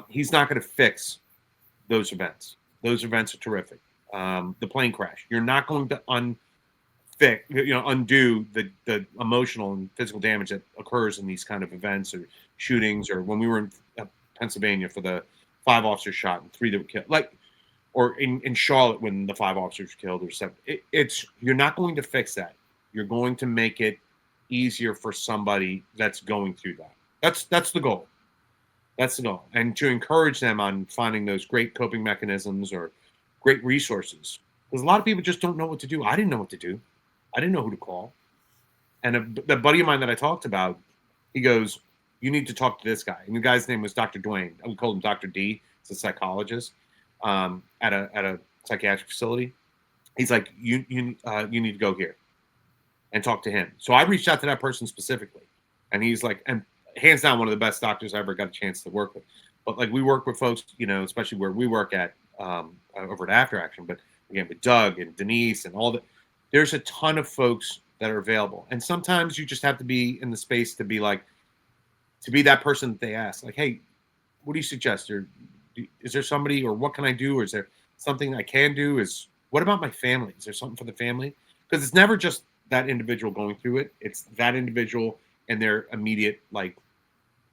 He's not going to fix those events. Those events are terrific. The plane crash. You're not going to undo the emotional and physical damage that occurs in these kind of events or shootings, or when we were in Pennsylvania for the 5 officers shot and 3 that were killed, like, or in Charlotte when the 5 officers were killed, or 7. It's you're not going to fix that. You're going to make it easier for somebody that's going through that. That's the goal. That's the goal, and to encourage them on finding those great coping mechanisms or great resources, because a lot of people just don't know what to do. I didn't know what to do. I didn't know who to call. And the buddy of mine that I talked about, he goes, "You need to talk to this guy." And the guy's name was Dr. Dwayne. We called him Dr. D. He's a psychologist at a psychiatric facility. He's like, "You need to go here and talk to him." So I reached out to that person specifically, and he's like, and hands down one of the best doctors I ever got a chance to work with. But like we work with folks, especially where we work at over at After Action. But again, with Doug and Denise and all that, there's a ton of folks that are available. And sometimes you just have to be in the space to be like, to be that person that they ask, like, "Hey, what do you suggest? Or is there somebody, or what can I do? Or is there something I can do? What about my family? Is there something for the family?" Because it's never just that individual going through it. It's that individual and their immediate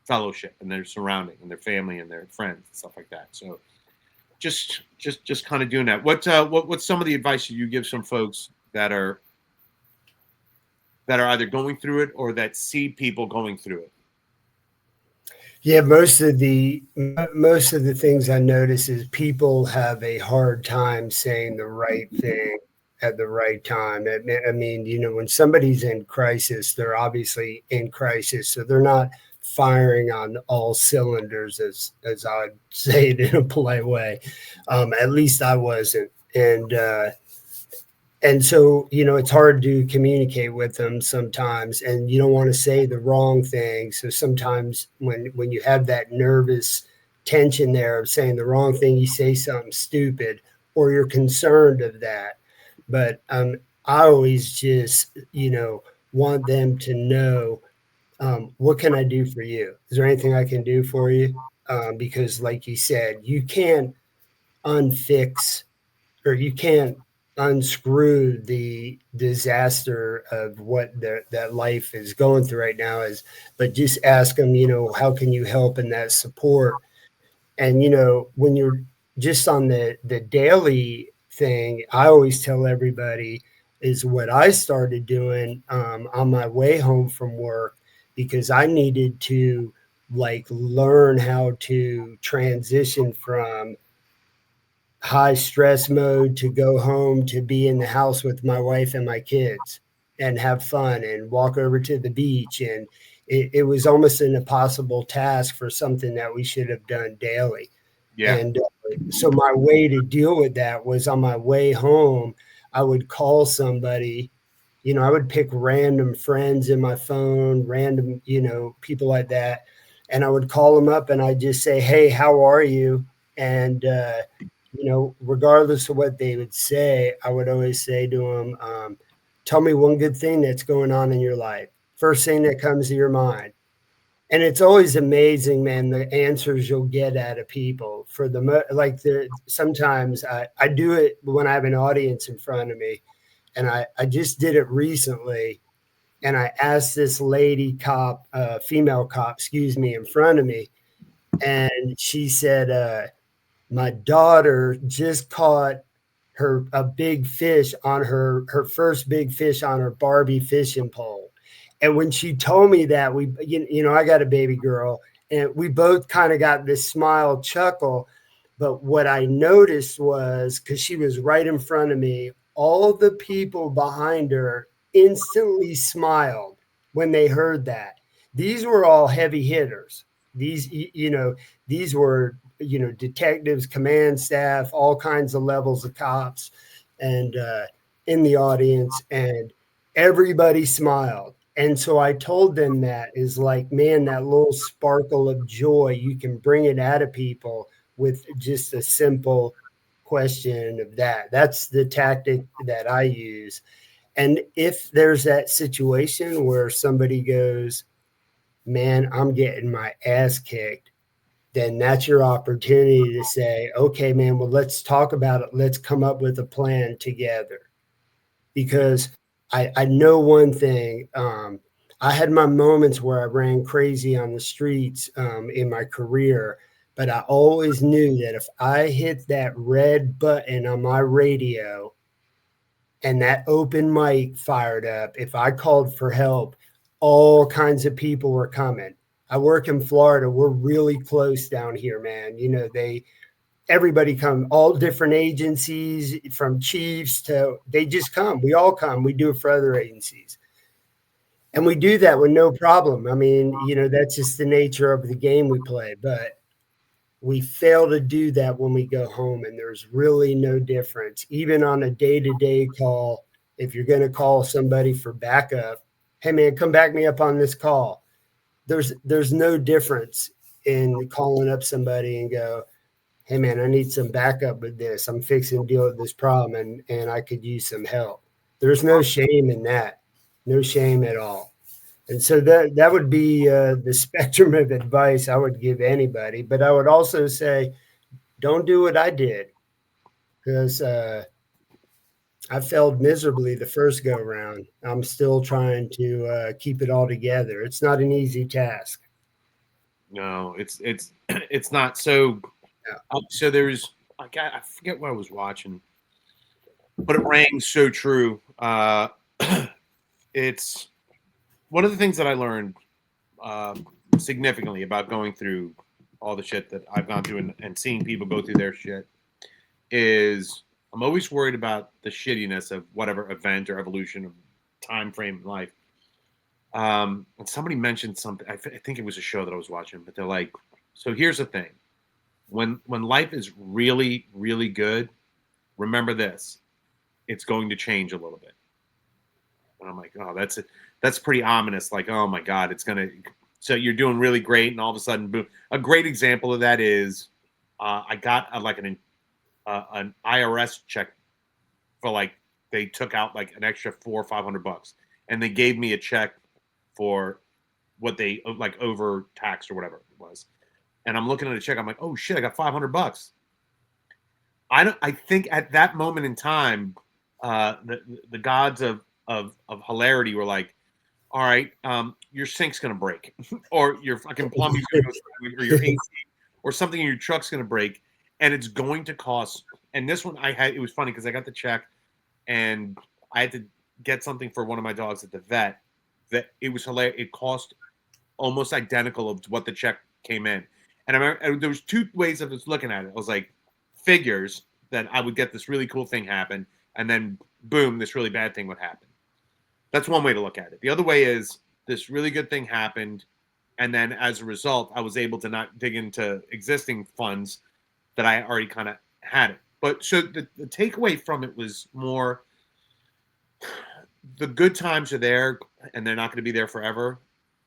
fellowship and their surrounding and their family and their friends and stuff like that. So just kind of doing that. What's some of the advice you give some folks that are either going through it or that see people going through it? Yeah, most of the things I notice is people have a hard time saying the right thing at the right time. I mean, when somebody's in crisis, they're obviously in crisis, so they're not firing on all cylinders, as I'd say it in a polite way. At least I wasn't, and so it's hard to communicate with them sometimes, and you don't want to say the wrong thing. So sometimes when you have that nervous tension there of saying the wrong thing, you say something stupid, or you're concerned of that. But I always just want them to know, what can I do for you? Is there anything I can do for you? Because like you said, you can't unfix, or you can't unscrew the disaster of what that life is going through right now is, but just ask them, how can you help in that support? And when you're just on the daily thing, I always tell everybody is what I started doing on my way home from work, because I needed to learn how to transition from high stress mode to go home to be in the house with my wife and my kids and have fun and walk over to the beach. And it was almost an impossible task for something that we should have done daily. Yeah. And so my way to deal with that was, on my way home, I would call somebody. I would pick random friends in my phone, random, people like that. And I would call them up and I'd just say, "Hey, how are you?" And, regardless of what they would say, I would always say to them, "Tell me one good thing that's going on in your life. First thing that comes to your mind." And it's always amazing, man, the answers you'll get out of people. Sometimes I do it when I have an audience in front of me, and I just did it recently. And I asked this lady cop, female cop, excuse me, in front of me, and she said, "My daughter just caught a big fish on her first big fish on her Barbie fishing pole." And when she told me that, I got a baby girl, and we both kind of got this smile chuckle. But what I noticed was, because she was right in front of me, all the people behind her instantly smiled when they heard that. These were all heavy hitters. These were detectives, command staff, all kinds of levels of cops, and in the audience, and everybody smiled. And so I told them that is like, man, that little sparkle of joy, you can bring it out of people with just a simple question of that. That's the tactic that I use. And if there's that situation where somebody goes, man, I'm getting my ass kicked, then that's your opportunity to say, okay, man, well, let's talk about it. Let's come up with a plan together. Because I know one thing. I had my moments where I ran crazy on the streets in my career, but I always knew that if I hit that red button on my radio and that open mic fired up, if I called for help, all kinds of people were coming. I work in Florida. We're really close down here, man. Everybody come, all different agencies, from chiefs to, they just come. We all come. We do it for other agencies. And we do that with no problem. I mean, that's just the nature of the game we play. But we fail to do that when we go home, and there's really no difference. Even on a day-to-day call, if you're going to call somebody for backup, hey man, come back me up on this call. There's no difference in calling up somebody and go, hey man, I need some backup with this. I'm fixing to deal with this problem, and I could use some help. There's no shame in that. No shame at all. And so that would be the spectrum of advice I would give anybody. But I would also say, don't do what I did, because I failed miserably the first go round. I'm still trying to keep it all together. It's not an easy task. No, it's it's not. So Yeah. so there's I forget what I was watching, but it rang so true. It's one of the things that I learned significantly about going through all the shit that I've gone through, and seeing people go through their shit is I'm always worried about the shittiness of whatever event or evolution of time frame in life. And somebody mentioned something. I think it was a show that I was watching, but they're like, "So here's the thing: when life is really really good, remember this: it's going to change a little bit." And I'm like, "Oh, that's it. That's pretty ominous. Like, oh my god, it's gonna." So you're doing really great, and all of a sudden, boom. A great example of that is I got like an IRS check for like they took out like an extra $400 or $500, and they gave me a check for what they like over taxed or whatever it was. And I'm looking at a check. I'm like, oh shit, I got $500. I think at that moment in time, the gods of hilarity were like, all right, your sink's gonna break, or your fucking plumbing's gonna go, or your AC, or something in your truck's gonna break, and it's going to cost. And this one, it was funny because I got the check, and I had to get something for one of my dogs at the vet. That it was hilarious. It cost almost identical of what the check came in. And I remember there was two ways of us looking at it. I was like, figures that I would get this really cool thing happen, and then boom, this really bad thing would happen. That's one way to look at it. The other way is this really good thing happened, and then as a result, I was able to not dig into existing funds that I already kind of had it. But so the takeaway from it was more the good times are there, and they're not going to be there forever,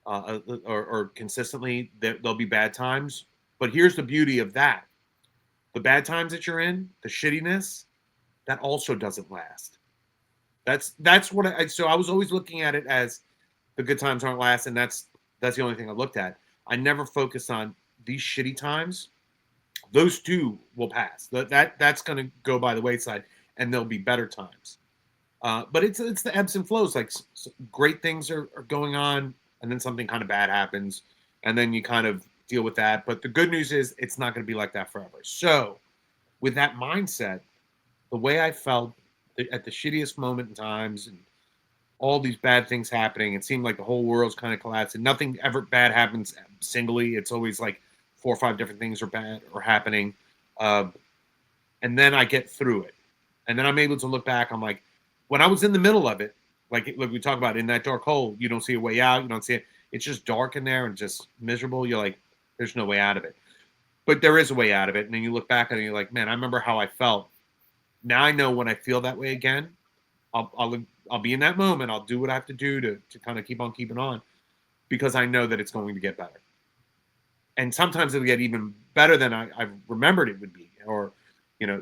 or consistently. There'll be bad times, but here's the beauty of that: the bad times that you're in, the shittiness, that also doesn't last. That's what so I was always looking at it as the good times aren't last, and that's the only thing I looked at. I never focused on these shitty times. Those too will pass. That's going to go by the wayside, and there'll be better times. But it's the ebbs and flows. Like great things are going on, and then something kind of bad happens, and then you kind of deal with that. But the good news is it's not going to be like that forever. So with that mindset, the way I felt at the shittiest moment in times, and all these bad things happening, it seemed like the whole world's kind of collapsing. Nothing ever bad happens singly. It's always like 4 or 5 different things are bad or happening. And then I get through it. And then I'm able to look back. I'm like, when I was in the middle of it, like we talk about, in that dark hole, you don't see a way out. You don't see it. It's just dark in there and just miserable. You're like, there's no way out of it. but there is a way out of it. And then you look back and you're like, man, I remember how I felt. Now I know when I feel that way again, I'll be in that moment. I'll do what I have to do to kind of keep on keeping on, because I know that it's going to get better. And sometimes it'll get even better than I remembered it would be. Or,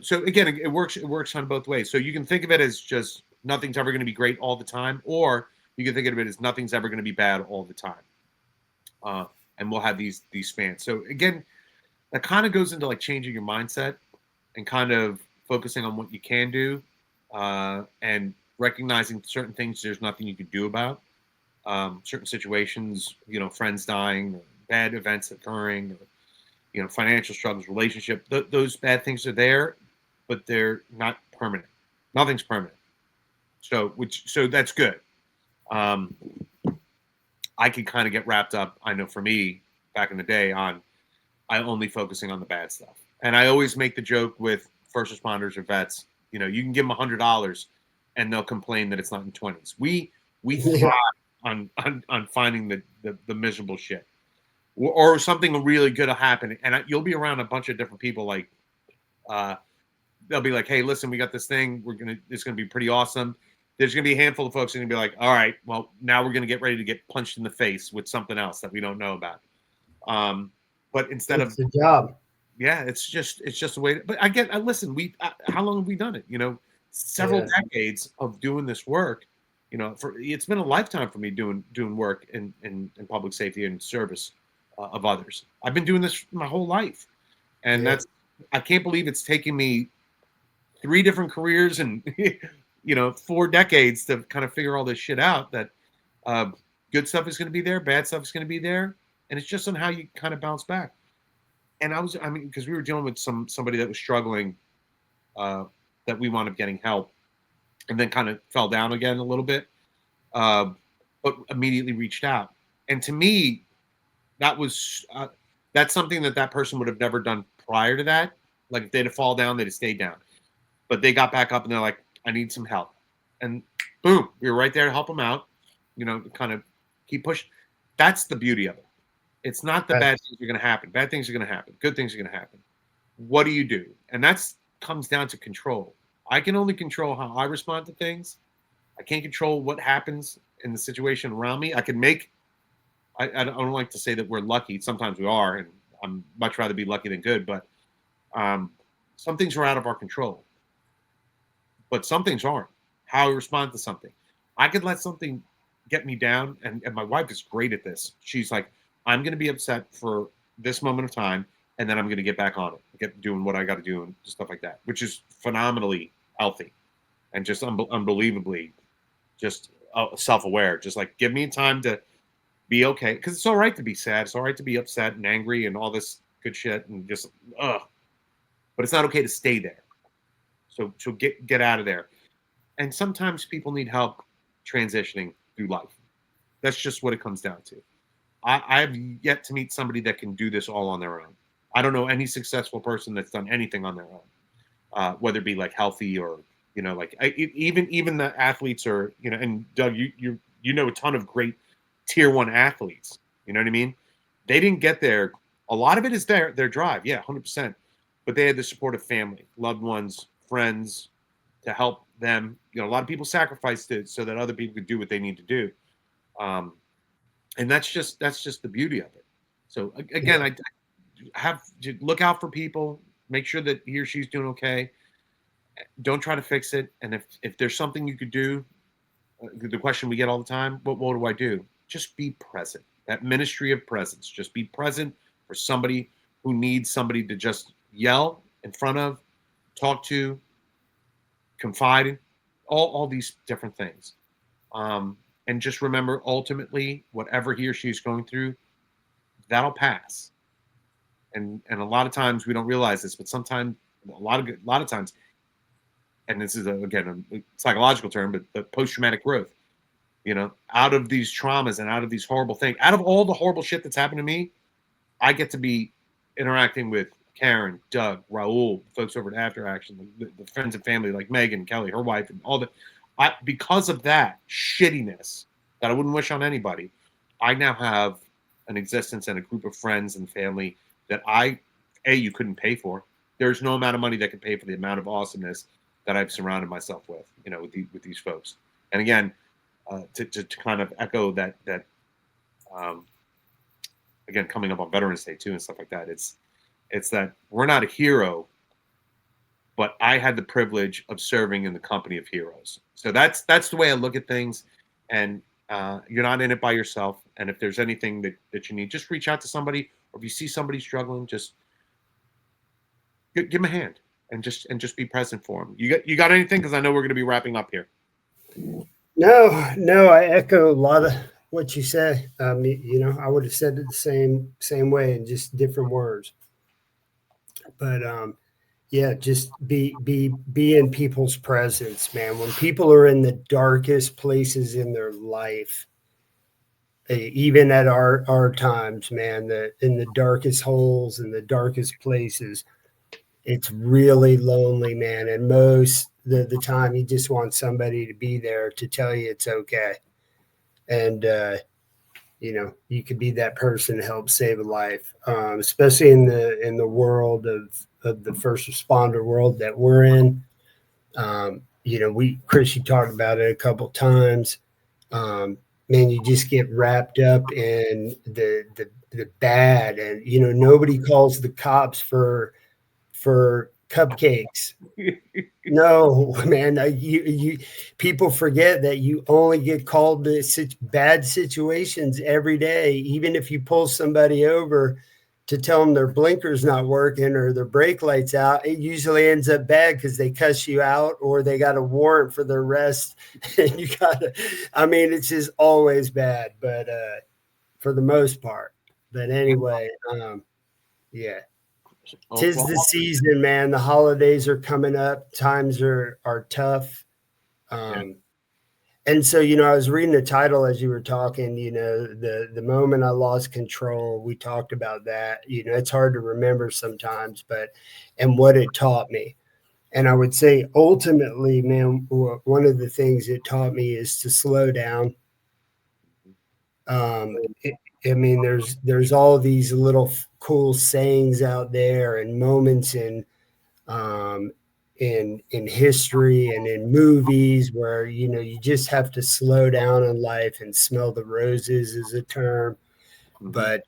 so again, it works on both ways. So you can think of it as just nothing's ever going to be great all the time, or you can think of it as nothing's ever going to be bad all the time. And we'll have these spans. So again, that kind of goes into like changing your mindset and kind of focusing on what you can do, and recognizing certain things there's nothing you can do about. Certain situations, friends dying, or bad events occurring, or financial struggles, relationship. Those bad things are there, but they're not permanent. Nothing's permanent. So that's good. I could kind of get wrapped up, I know for me back in the day, on I only focusing on the bad stuff. And I always make the joke with first responders or vets, you can give them $100 and they'll complain that it's not in 20s. We thrive on finding the miserable shit, or something really good will happen. And you'll be around a bunch of different people. Like, they'll be like, hey, listen, we got this thing. It's going to be pretty awesome. There's going to be a handful of folks who are going to be like, all right, well, now we're going to get ready to get punched in the face with something else that we don't know about. But instead it's the job. Yeah, it's just a way. But listen, how long have we done it? Several decades of doing this work. It's been a lifetime for me doing work in public safety and service of others. I've been doing this my whole life, and I can't believe it's taken me 3 different careers and 4 decades to kind of figure all this shit out. That good stuff is going to be there, bad stuff is going to be there, and it's just on how you kind of bounce back. And because we were dealing with somebody that was struggling, that we wound up getting help, and then kind of fell down again a little bit, but immediately reached out. And to me, that's something that person would have never done prior to that. Like, if they'd have fallen down, they'd have stayed down. But they got back up and they're like, I need some help. And boom, we were right there to help them out, kind of keep pushing. That's the beauty of it. It's not the bad things are going to happen. Bad things are going to happen. Good things are going to happen. What do you do? And that comes down to control. I can only control how I respond to things. I can't control what happens in the situation around me. I don't like to say that we're lucky. Sometimes we are, and I'm much rather be lucky than good. But some things are out of our control. But some things aren't. How I respond to something. I could let something get me down, and my wife is great at this. She's like, I'm going to be upset for this moment of time, and then I'm going to get back on it, get doing what I got to do and stuff like that, which is phenomenally healthy and just unbelievably just self-aware. Just like, give me time to be okay, because it's all right to be sad. It's all right to be upset and angry and all this good shit and just but it's not okay to stay there. So get out of there. And sometimes people need help transitioning through life. That's just what it comes down to. I have yet to meet somebody that can do this all on their own. I don't know any successful person that's done anything on their own, whether it be like healthy or, even the athletes or, and Doug, you know a ton of great tier 1 athletes. You know what I mean? They didn't get there. A lot of it is their drive. Yeah, 100%. But they had the support of family, loved ones, friends to help them. A lot of people sacrificed it so that other people could do what they need to do. And that's just the beauty of it. So again, I have to look out for people, make sure that he or she's doing okay. Don't try to fix it. And if there's something you could do, the question we get all the time, what do I do? Just be present. That ministry of presence. Just be present for somebody who needs somebody to just yell in front of, talk to, confide in, all these different things. And just remember, ultimately, whatever he or she is going through, that'll pass. And a lot of times we don't realize this, but sometimes, a lot of times, and this is again a psychological term, but the post-traumatic growth. Out of these traumas and out of these horrible things, out of all the horrible shit that's happened to me, I get to be interacting with Karen, Doug, Raul, folks over at After Action, the friends and family like Megan, Kelly, her wife, and all the. Because of that shittiness that I wouldn't wish on anybody, I now have an existence and a group of friends and family that I you couldn't pay for. There's no amount of money that can pay for the amount of awesomeness that I've surrounded myself with, with these folks. And again, to kind of echo that um, again, coming up on Veterans Day too and stuff like that, it's that we're not a hero, but I had the privilege of serving in the company of heroes. So that's the way I look at things. And you're not in it by yourself. And if there's anything that you need, just reach out to somebody. Or if you see somebody struggling, just give them a hand and just be present for them. You got anything? Because I know we're going to be wrapping up here. No, I echo a lot of what you say. I would have said it the same way in just different words. But yeah, just be in people's presence, man. When people are in the darkest places in their life, even at our times, man, in the darkest holes, in the darkest places, it's really lonely, man. And most the time, you just want somebody to be there to tell you it's okay. And you could be that person to help save a life, especially in the world of the first responder world that we're in. Chris, you talked about it a couple times. Man, you just get wrapped up in the bad, and nobody calls the cops for cupcakes. No, man, you people forget that you only get called to such bad situations every day. Even if you pull somebody over to tell them their blinker's not working or their brake lights out, it usually ends up bad because they cuss you out or they got a warrant for their arrest. And it's just always bad, but for the most part. But anyway, yeah. Tis the season, man. The holidays are coming up. Times are tough. And so, I was reading the title as you were talking, the moment I lost control, we talked about that. It's hard to remember sometimes, and what it taught me. And I would say ultimately, man, one of the things it taught me is to slow down. There's all these little cool sayings out there and moments um, in history and in movies where you just have to slow down in life and smell the roses is a term. Mm-hmm. But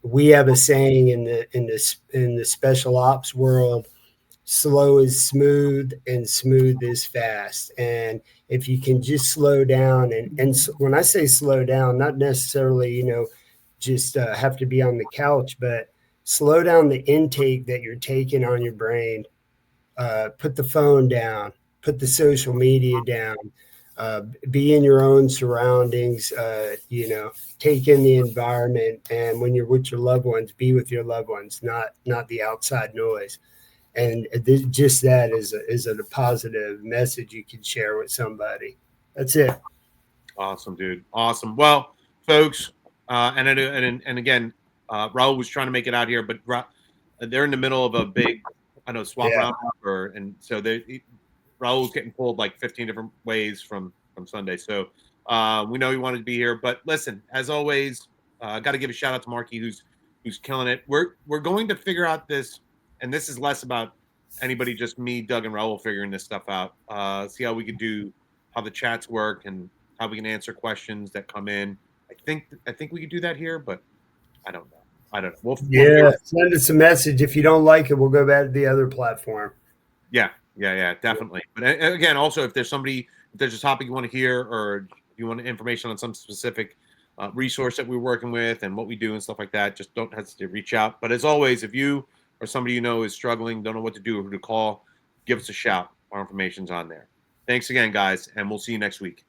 we have a saying in the special ops world: slow is smooth and smooth is fast. And if you can just slow down, and when I say slow down, not necessarily just have to be on the couch, but slow down the intake that you're taking on your brain. Put the phone down, put the social media down, be in your own surroundings, take in the environment. And when you're with your loved ones, be with your loved ones, not the outside noise. And just that is a positive message you can share with somebody. That's it. Awesome, dude. Awesome. Well, folks, and again, Raul was trying to make it out here, but they're in the middle of a big, swap round, and so Raul's getting pulled like 15 different ways from Sunday. So we know he wanted to be here, but listen, as always, got to give a shout out to Marky who's killing it. We're going to figure out this, and this is less about anybody, just me, Doug, and Raul figuring this stuff out. See how we could do, how the chats work, and how we can answer questions that come in. I think we could do that here, but I don't know. We'll send us a message. If you don't like it, we'll go back to the other platform. Yeah, definitely. But again, also, if there's a topic you want to hear, or you want information on some specific resource that we're working with and what we do and stuff like that, just don't hesitate to reach out. But as always, if you or somebody is struggling, don't know what to do or who to call, give us a shout. Our information's on there. Thanks again, guys, and we'll see you next week.